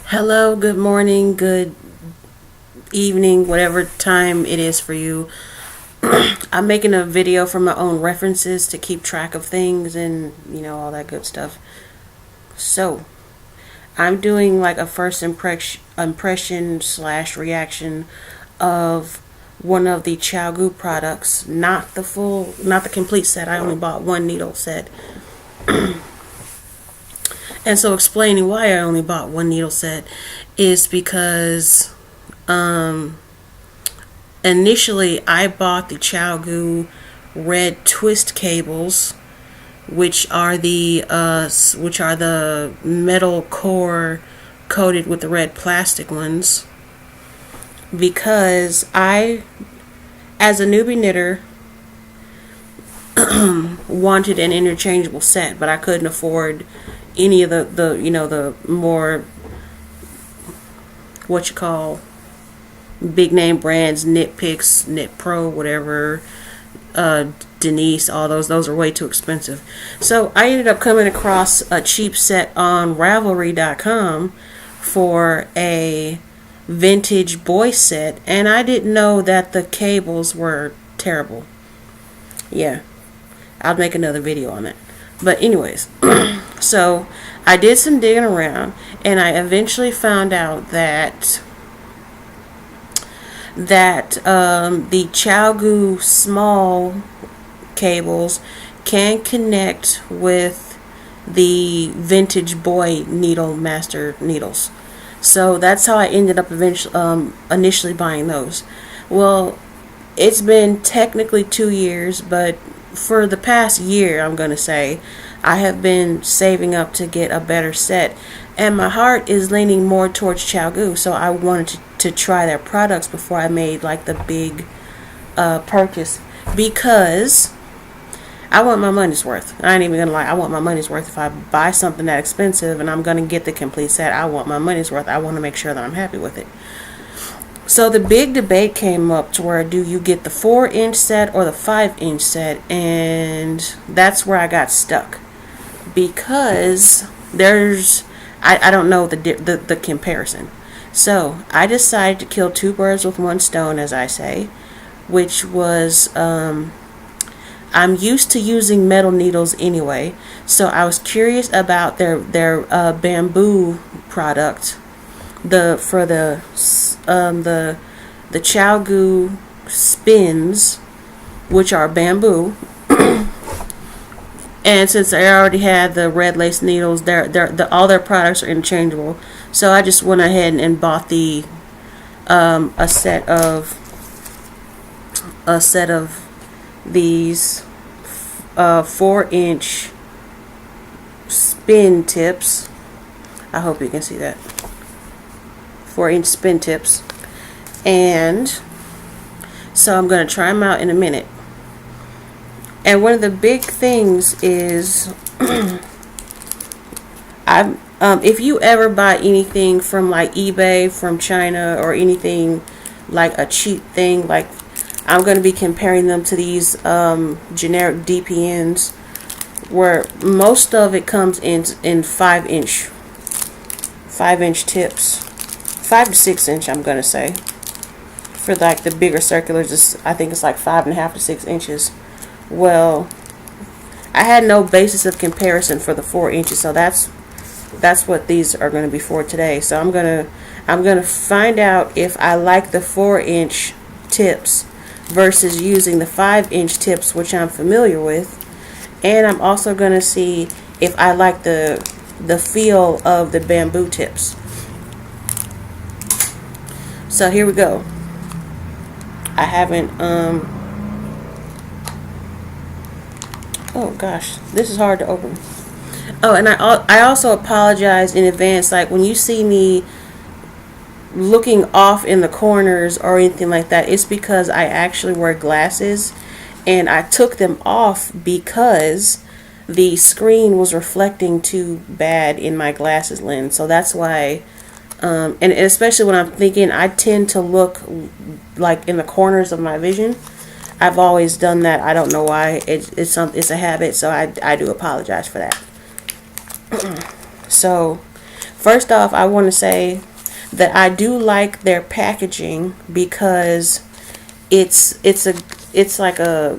Hello, good morning, good evening, whatever time it is for you. I'm making a video for my own references to keep track of things and, all that good stuff. So, I'm doing like a first impression slash reaction of one of the Chiaogoo products, not the complete set. I only bought one needle set. And so explaining why I only bought one needle set is because initially I bought the Chiaogoo red twist cables, which are the metal core coated with the red plastic ones, because I, as a newbie knitter, wanted an interchangeable set, but I couldn't afford any of the more what you call big name brands, Knit Picks, Knit Pro, whatever, Denise, all those are way too expensive. So I ended up coming across a cheap set on Ravelry.com for a vintage boy set, and I didn't know that the cables were terrible. Yeah, I'll make another video on that. But anyways, so I did some digging around, and I eventually found out that the Chiaogoo small cables can connect with the vintage boy needle master needles. So that's how I ended up initially buying those. Well, it's been technically 2 years, but for the past year, I'm going to say, I have been saving up to get a better set, and my heart is leaning more towards Chiaogoo, so I wanted to try their products before I made like the big purchase, because I want my money's worth. I ain't even gonna lie, I want my money's worth. If I buy something that expensive and I'm gonna get the complete set, I want my money's worth. I want to make sure that I'm happy with it. So the big debate came up to where, do you get the 4-inch set or the 5-inch set? And that's where I got stuck, because I don't know the comparison. So I decided to kill two birds with one stone, as I say, which was I'm used to using metal needles anyway, so I was curious about their bamboo product, the Chiaogoo spins, which are bamboo. And since I already had the red lace needles, all their products are interchangeable. So I just went ahead and bought a set of these 4-inch spin tips. I hope you can see that. 4-inch spin tips. And so I'm going to try them out in a minute. And one of the big things is, if you ever buy anything from like eBay, from China, or anything like a cheap thing, like I'm going to be comparing them to these generic DPNs, where most of it comes in 5-inch tips, 5 to 6 inch, I'm going to say. For like the bigger circulars, I think it's like 5.5 to 6 inches. Well, I had no basis of comparison for the 4 inches, so that's what these are going to be for today. So I'm gonna find out if I like the 4-inch tips versus using the 5-inch tips, which I'm familiar with, and I'm also going to see if I like the feel of the bamboo tips. So here we go. I haven't oh gosh, this is hard to open. Oh, and I also apologize in advance. Like when you see me looking off in the corners or anything like that, it's because I actually wear glasses, and I took them off because the screen was reflecting too bad in my glasses lens. So that's why, and especially when I'm thinking, I tend to look like in the corners of my vision. I've always done that. I don't know why. It's a habit, so I do apologize for that. So first off, I want to say that I do like their packaging because it's like a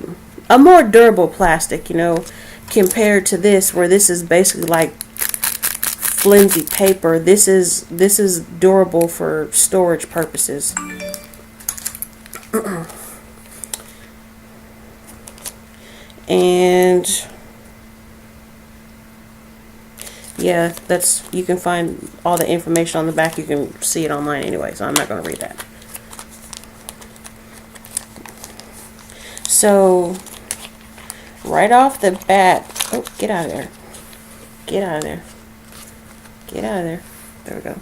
more durable plastic, you know, compared to this, where this is basically like flimsy paper. This is durable for storage purposes. And yeah, you can find all the information on the back. You can see it online anyway, so I'm not going to read that. So right off the bat, oh, get out of there. Get out of there. Get out of there. There we go.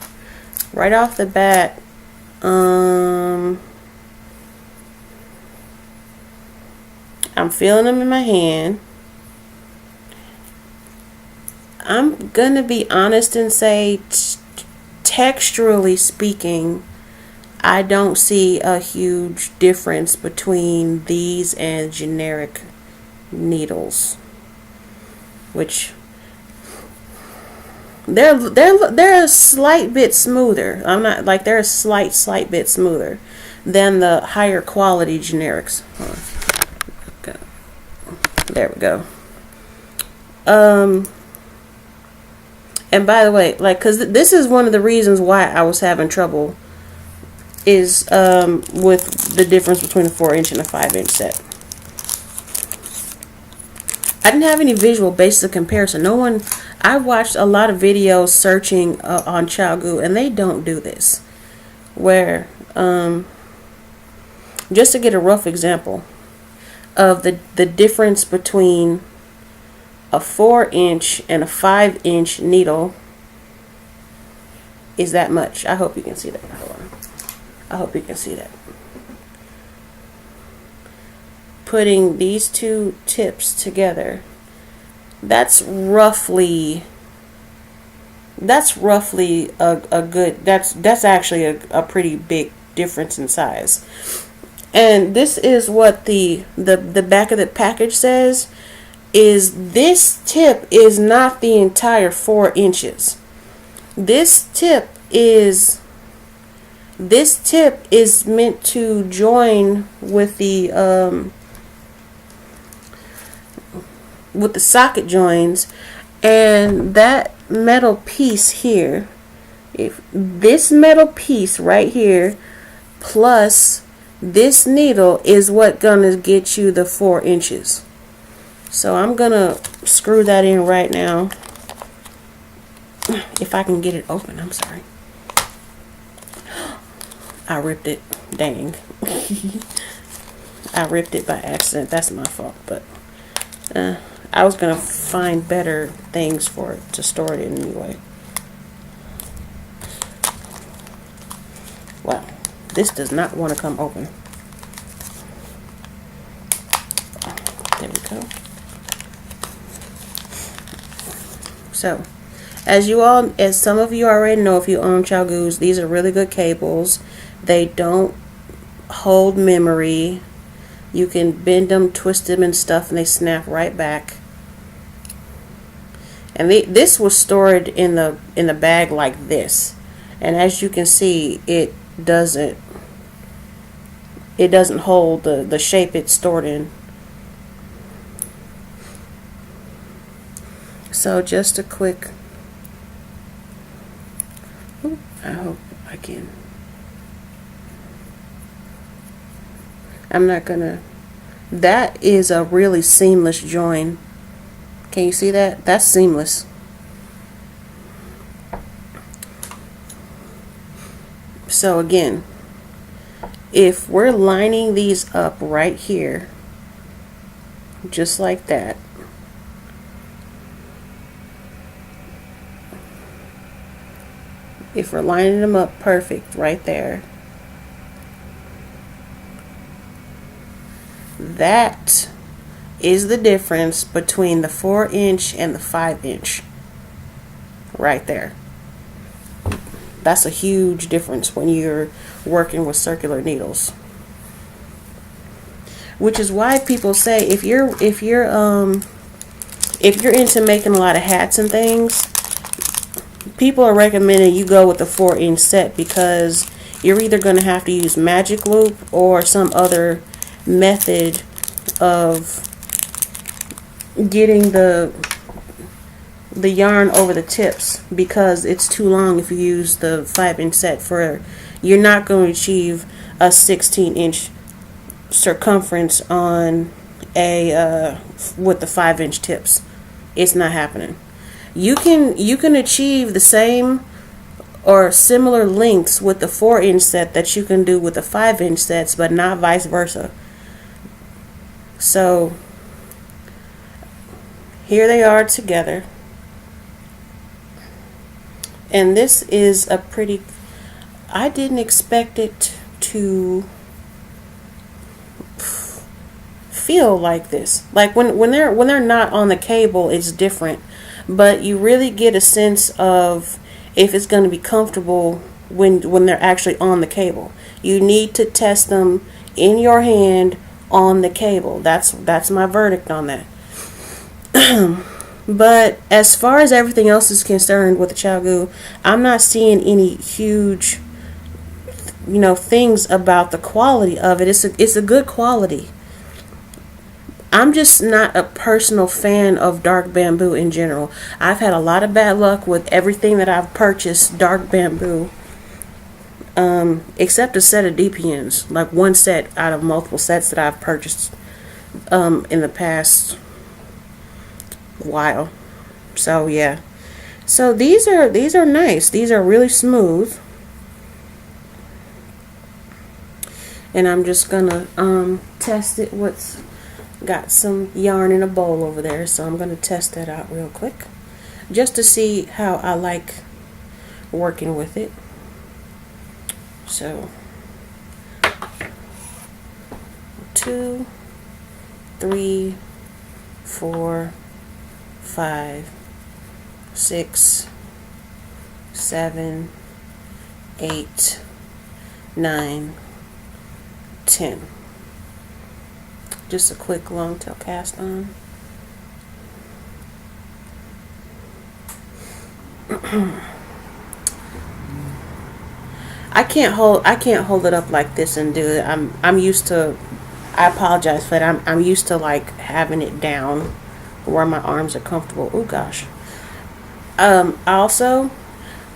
Right off the bat, I'm feeling them in my hand. I'm gonna be honest and say, texturally speaking, I don't see a huge difference between these and generic needles, which they're a slight bit smoother. I'm not like they're a slight bit smoother than the higher quality generics. Okay. There we go. And by the way, like, because this is one of the reasons why I was having trouble is with the difference between a 4-inch and a 5-inch set. I didn't have any visual basis of comparison. I watched a lot of videos searching on Chiaogoo, and they don't do this. Where, just to get a rough example of the difference between a 4-inch and a 5-inch needle is that much. I hope you can see that. Hold on. I hope you can see that. Putting these two tips together, that's roughly a good, that's actually a pretty big difference in size. And this is what the back of the package says, is this tip is not the entire 4 inches. This tip is meant to join with the socket joins, and that metal piece here, if this metal piece right here plus this needle is what gonna get you the 4 inches. So I'm gonna screw that in right now. If I can get it open, I'm sorry. I ripped it. Dang. I ripped it by accident. That's my fault. But I was gonna find better things for it to store it in anyway. Wow, this does not want to come open. There we go. So, as some of you already know, if you own Chiaogoos, these are really good cables. They don't hold memory. You can bend them, twist them and stuff, and they snap right back. And this was stored in the bag like this, and as you can see, it doesn't hold the shape it's stored in. So just a quick, I hope I can. I'm not gonna. That is a really seamless join. Can you see that? That's seamless. So again, if we're lining these up right here, just like that, if we're lining them up perfect right there, that is the difference between the 4-inch and the 5-inch right there. That's a huge difference when you're working with circular needles. Which is why people say if you're into making a lot of hats and things, people are recommending you go with the 4-inch set because you're either going to have to use magic loop or some other method of getting the yarn over the tips, because it's too long if you use the 5-inch set. For you're not going to achieve a 16-inch circumference on a with the 5-inch tips. It's not happening. You can achieve the same or similar lengths with the 4-inch set that you can do with the 5-inch sets, but not vice versa. So here they are together. And this is a pretty, I didn't expect it to feel like this. Like when they're not on the cable, it's different. But you really get a sense of if it's going to be comfortable when they're actually on the cable. You need to test them in your hand on the cable. That's my verdict on that. But as far as everything else is concerned with the chiaogoo, I'm not seeing any huge, things about the quality of it. It's a good quality. I'm just not a personal fan of dark bamboo in general. I've had a lot of bad luck with everything that I've purchased dark bamboo, except a set of DPNs, like one set out of multiple sets that I've purchased in the past while. So yeah, so these are nice. These are really smooth, and I'm just gonna test it with, got some yarn in a bowl over there, so I'm gonna test that out real quick just to see how I like working with it. So 2, 3, 4, 5, 6, 7, 8, 9, 10. Just a quick long tail cast on. I can't hold it up like this and do it. I'm used to, I apologize for that. I'm used to like having it down where my arms are comfortable. Oh gosh. Also,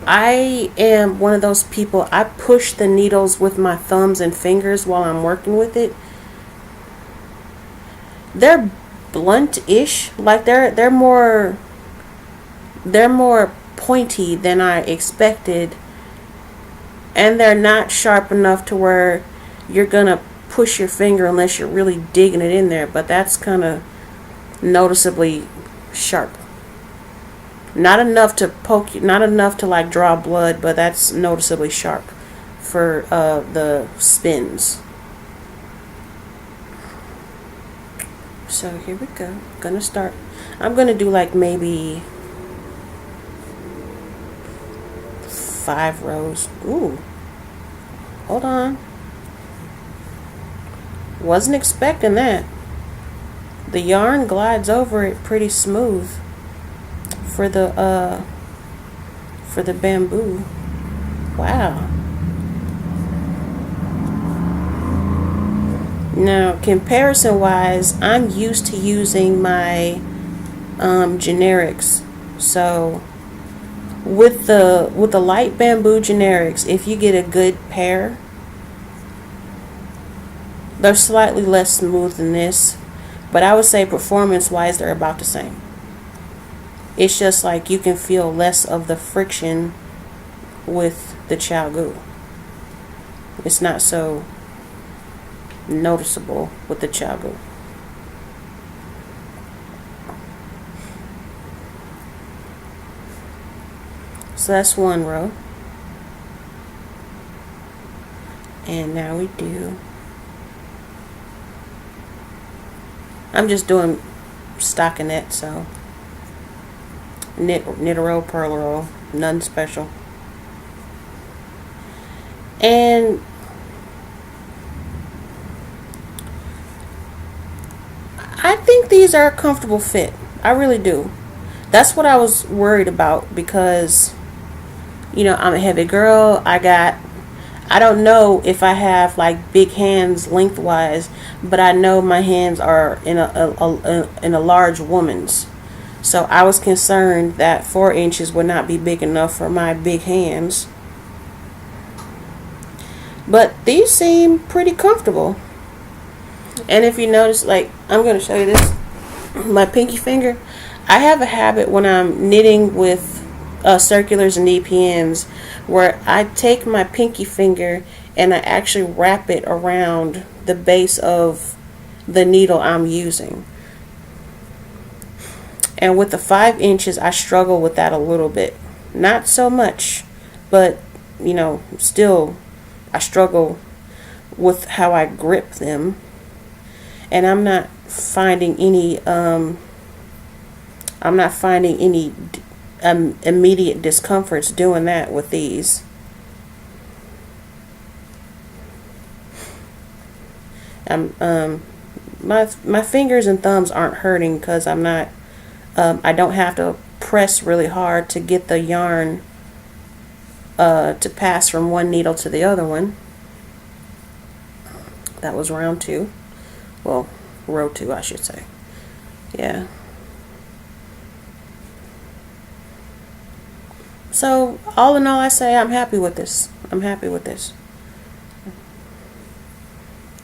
I am one of those people, I push the needles with my thumbs and fingers while I'm working with it. They're blunt-ish, like they're more pointy than I expected, and they're not sharp enough to where you're gonna push your finger unless you're really digging it in there, but that's kind of noticeably sharp. Not enough to poke you, not enough to like draw blood, but that's noticeably sharp for the spins. So here we go. Gonna start. I'm gonna do like maybe 5 rows. Ooh. Hold on. Wasn't expecting that. The yarn glides over it pretty smooth for the bamboo. Wow. Now, comparison wise, I'm used to using my generics. So with the light bamboo generics, if you get a good pair, they're slightly less smooth than this, but I would say performance wise they're about the same. It's just like you can feel less of the friction with the chiaogoo. It's not so noticeable with the chiaogoo. So that's one row. And now we do, I'm just doing stockinette, so knit a row, purl a row, nothing special. And I think these are a comfortable fit. I really do. That's what I was worried about, because I'm a heavy girl. I don't know if I have like big hands lengthwise, but I know my hands are in a large woman's. So I was concerned that 4 inches would not be big enough for my big hands. But these seem pretty comfortable. And if you notice, like, I'm going to show you this, my pinky finger. I have a habit when I'm knitting with circulars and EPNs where I take my pinky finger and I actually wrap it around the base of the needle I'm using. And with the 5 inches, I struggle with that a little bit. Not so much, but still I struggle with how I grip them. And I'm not finding any immediate discomforts doing that with these. My fingers and thumbs aren't hurting because I don't have to press really hard to get the yarn to pass from one needle to the other one. That was round 2. Well, row 2, I should say. Yeah. So, all in all, I say I'm happy with this. I'm happy with this.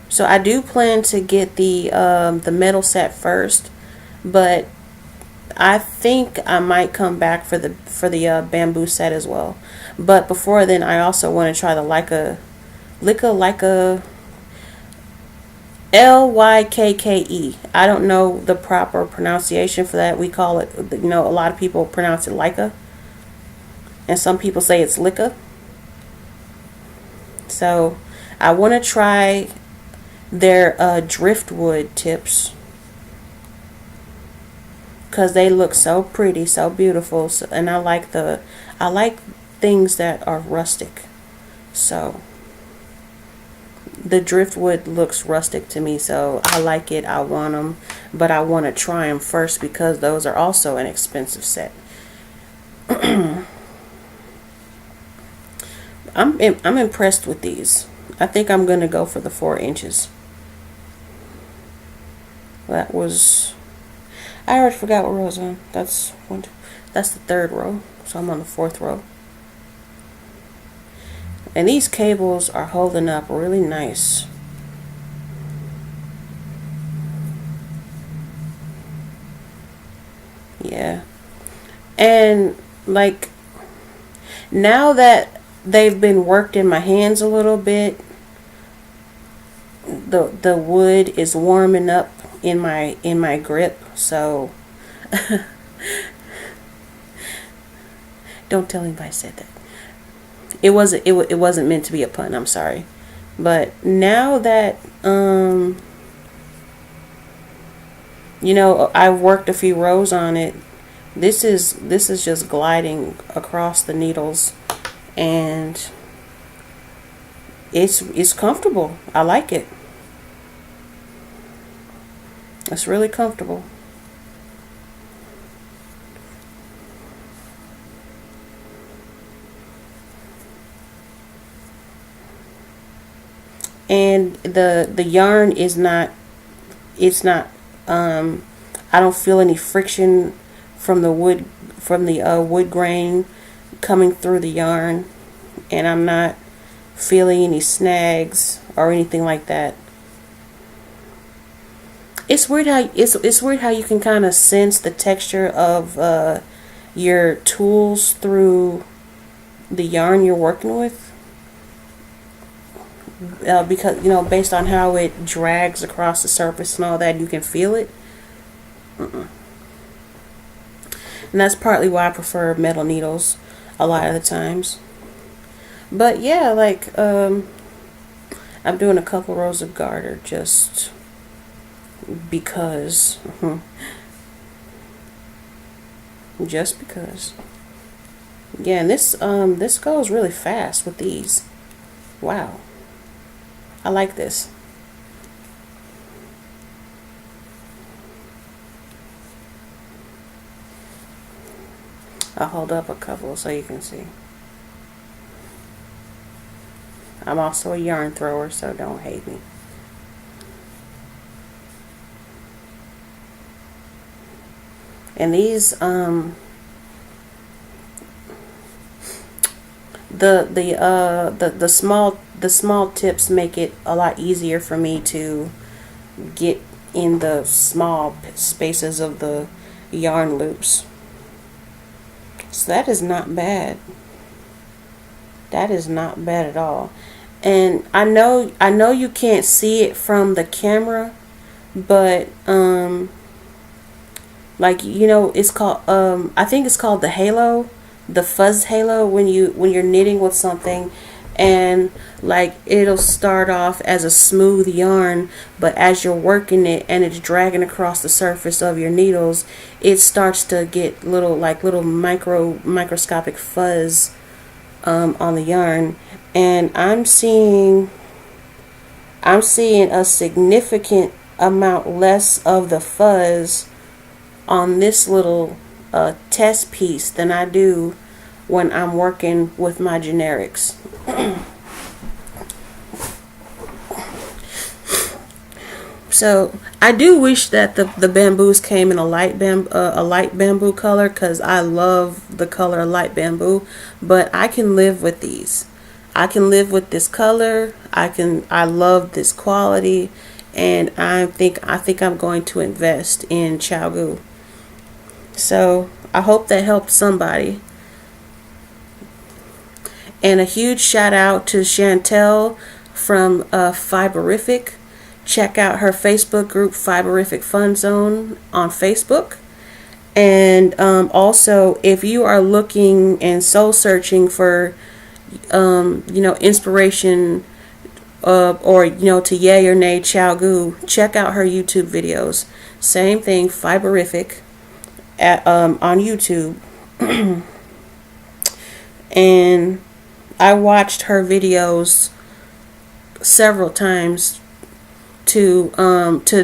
So, I do plan to get the metal set first, but I think I might come back for the bamboo set as well. But before then, I also want to try the Lykke Lykke. I don't know the proper pronunciation for that. We call it, a lot of people pronounce it Lykke, and some people say it's Lykke. So I want to try their driftwood tips because they look so pretty, so beautiful, and I like things that are rustic. So the driftwood looks rustic to me, so I like it. I want them, but I want to try them first because those are also an expensive set. I'm impressed with these. I think I'm gonna go for the 4 inches. I already forgot what row I was on. That's the 3rd row, so I'm on the 4th row. And these cables are holding up really nice. Yeah. And like now that they've been worked in my hands a little bit, the wood is warming up in my grip, so don't tell anybody I said that. It wasn't meant to be a pun, I'm sorry. But now that I've worked a few rows on it, this is just gliding across the needles, and it's comfortable. I like it. It's really comfortable. And the yarn is not, I don't feel any friction from the wood grain coming through the yarn, and I'm not feeling any snags or anything like that. It's weird how you can kind of sense the texture of your tools through the yarn you're working with. Because based on how it drags across the surface and all that, you can feel it. And that's partly why I prefer metal needles a lot of the times. But yeah, like I'm doing a couple rows of garter just because. Just because. Yeah, and this goes really fast with these. Wow. I like this. I'll hold up a couple so you can see. I'm also a yarn thrower, so don't hate me. And these the small tips make it a lot easier for me to get in the small spaces of the yarn loops. So that is not bad. That is not bad at all. And I know you can't see it from the camera, but like, you know, it's called I think it's called the halo, the fuzz halo, when you're knitting with something, and like it'll start off as a smooth yarn, but as you're working it and it's dragging across the surface of your needles, it starts to get little microscopic fuzz on the yarn. And I'm seeing a significant amount less of the fuzz on this little test piece than I do when I'm working with my generics. So I do wish that the bamboos came in a light bamboo color, because I love the color light bamboo, but I can live with these. I can live with this color. I love this quality, and I think I'm going to invest in Chiaogoo. So I hope that helped somebody. And a huge shout out to Chantel from Fiberific. Check out her Facebook group, Fiberific Fun Zone, on Facebook. And also, if you are looking and soul searching for inspiration, or to yay or nay Chiaogoo, check out her YouTube videos. Same thing, Fiberific on YouTube. And I watched her videos several times to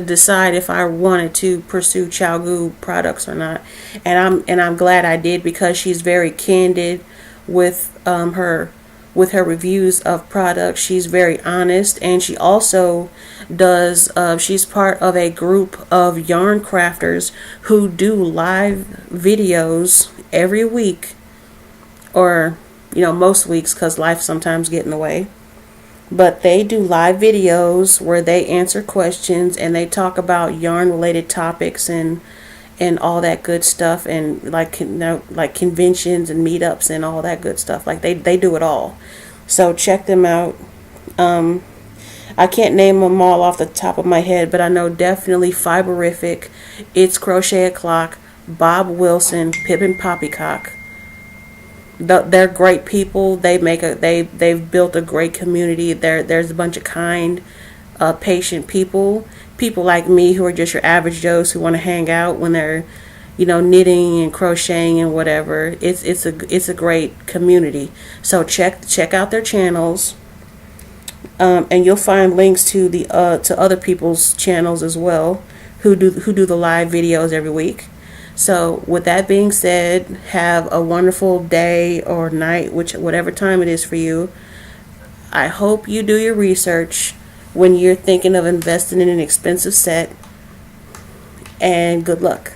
decide if I wanted to pursue Chiaogoo products or not, and I'm glad I did, because she's very candid with her reviews of products. She's very honest, and she also does she's part of a group of yarn crafters who do live videos every week, or most weeks, because life sometimes get in the way. But they do live videos where they answer questions and they talk about yarn related topics and all that good stuff, and like conventions and meetups and all that good stuff. Like they do it all. So check them out. I can't name them all off the top of my head, but I know definitely Fiberific, It's Crochet O'Clock, Bob Wilson, Pip and Poppycock. They're great people. They've built a great community. There's a bunch of kind, patient people like me who are just your average Joes who want to hang out when they're knitting and crocheting and whatever. It's a great community. So check out their channels, and you'll find links to to other people's channels as well who do the live videos every week. So with that being said, have a wonderful day or night, whatever time it is for you. I hope you do your research when you're thinking of investing in an expensive set, and good luck.